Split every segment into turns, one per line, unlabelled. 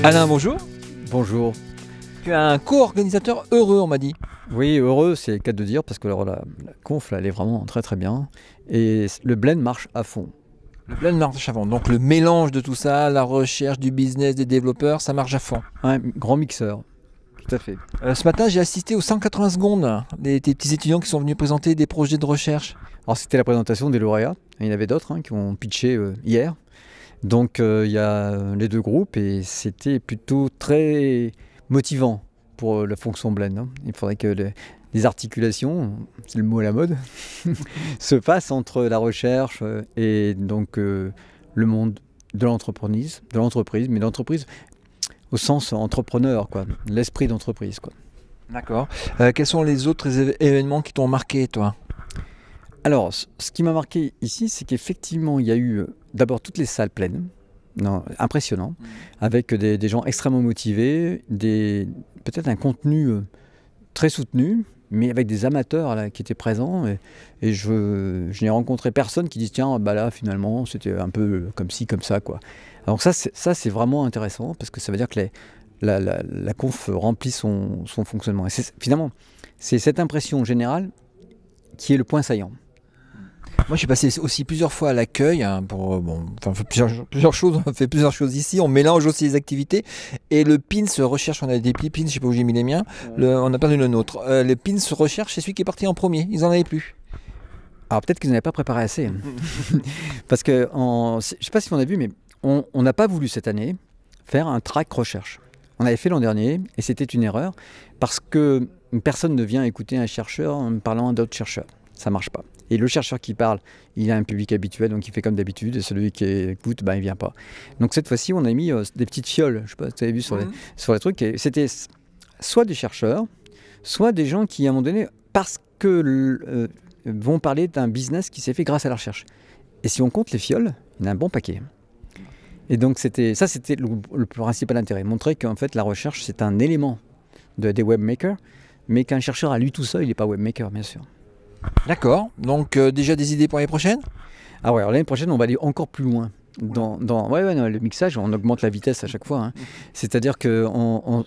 Alain, bonjour.
Bonjour.
Tu es un co-organisateur heureux, on m'a dit.
Oui, heureux, c'est le cas de dire, parce que alors, la conf, là, elle est vraiment très très bien. Et le blend marche à fond.
Le blend marche à fond. Donc le mélange de tout ça, la recherche, du business, des développeurs, ça marche à fond.
Un grand mixeur, tout à fait.
Ce matin, j'ai assisté aux 180 secondes des petits étudiants qui sont venus présenter des projets de recherche.
Alors c'était la présentation des lauréats. Il y en avait d'autres qui ont pitché hier. Donc il y a les deux groupes et c'était plutôt très motivant pour la fonction blend. Il faudrait que les articulations, c'est le mot à la mode, se fassent entre la recherche et donc le monde de l'entreprise, mais l'entreprise au sens entrepreneur, quoi, l'esprit d'entreprise, quoi.
D'accord. Quels sont les autres événements qui t'ont marqué, toi?
Alors, ce qui m'a marqué ici, c'est qu'effectivement, il y a eu d'abord toutes les salles pleines, impressionnant, avec des gens extrêmement motivés, peut-être un contenu très soutenu, mais avec des amateurs là, qui étaient présents. Et je n'ai rencontré personne qui dit tiens, bah là, finalement, c'était un peu comme ci, comme ça, quoi. Alors ça, c'est vraiment intéressant, parce que ça veut dire que la conf remplit son fonctionnement. Et finalement, c'est cette impression générale qui est le point saillant.
Moi, je suis passé aussi plusieurs fois à l'accueil pour on fait plusieurs choses. On fait plusieurs choses ici. On mélange aussi les activités. Et le pins recherche, on a des petits pins. Je sais pas où j'ai mis les miens. On a perdu le nôtre. Le pins recherche, c'est celui qui est parti en premier. Ils en avaient plus.
Alors peut-être qu'ils n'avaient pas préparé assez, parce que je sais pas si on a vu, mais on n'a pas voulu cette année faire un track recherche. On avait fait l'an dernier et c'était une erreur parce que personne ne vient écouter un chercheur en parlant à d'autres chercheurs. Ça marche pas. Et le chercheur qui parle, il a un public habituel, donc il fait comme d'habitude, et celui qui écoute, il vient pas. Donc cette fois-ci, on a mis des petites fioles, je sais pas si tu avais vu sur les trucs, et c'était soit des chercheurs, soit des gens qui, à un moment donné, parce que vont parler d'un business qui s'est fait grâce à la recherche. Et si on compte les fioles, il y en a un bon paquet. Et donc c'était le principal intérêt, montrer qu'en fait la recherche, c'est un élément des webmakers, mais qu'un chercheur à lui tout seul, il n'est pas webmaker, bien sûr.
D'accord, donc déjà des idées pour l'année prochaine?
Ah ouais, alors l'année prochaine, on va aller encore plus loin. Le mixage, on augmente la vitesse à chaque fois. C'est-à-dire que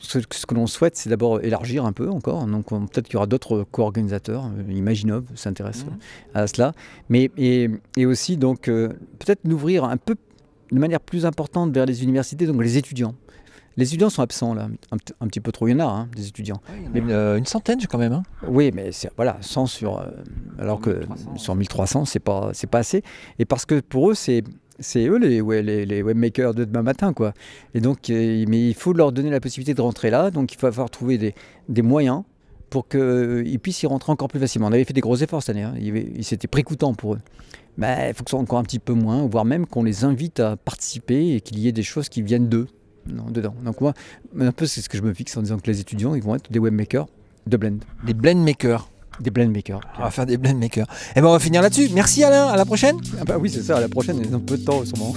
ce que l'on souhaite, c'est d'abord élargir un peu encore. Donc peut-être qu'il y aura d'autres co-organisateurs. Imaginov s'intéresse à cela. Mais, et aussi, donc, peut-être l'ouvrir un peu de manière plus importante vers les universités, donc les étudiants. Les étudiants sont absents là, un petit peu trop. Il y en a des étudiants.
Oui, une centaine quand même.
Oui, mais 100 alors que 1300. Sur 1300, c'est pas assez. Et parce que pour eux, c'est eux les webmakers de demain matin, quoi. Et donc, mais il faut leur donner la possibilité de rentrer là. Donc, il va falloir trouver des moyens pour qu'ils puissent y rentrer encore plus facilement. On avait fait des gros efforts cette année. C'était précoûtant pour eux. Mais il faut que ce soit encore un petit peu moins, voire même qu'on les invite à participer et qu'il y ait des choses qui viennent d'eux. Dedans. Donc moi, un peu c'est ce que je me fixe en disant que les étudiants, ils vont être des webmakers de blend.
Des blend makers.
Des blend makers.
On va faire des blend makers. Et ben on va finir là-dessus. Merci Alain, à la prochaine.
Ah bah oui, c'est ça, à la prochaine, il y a un peu de temps sûrement.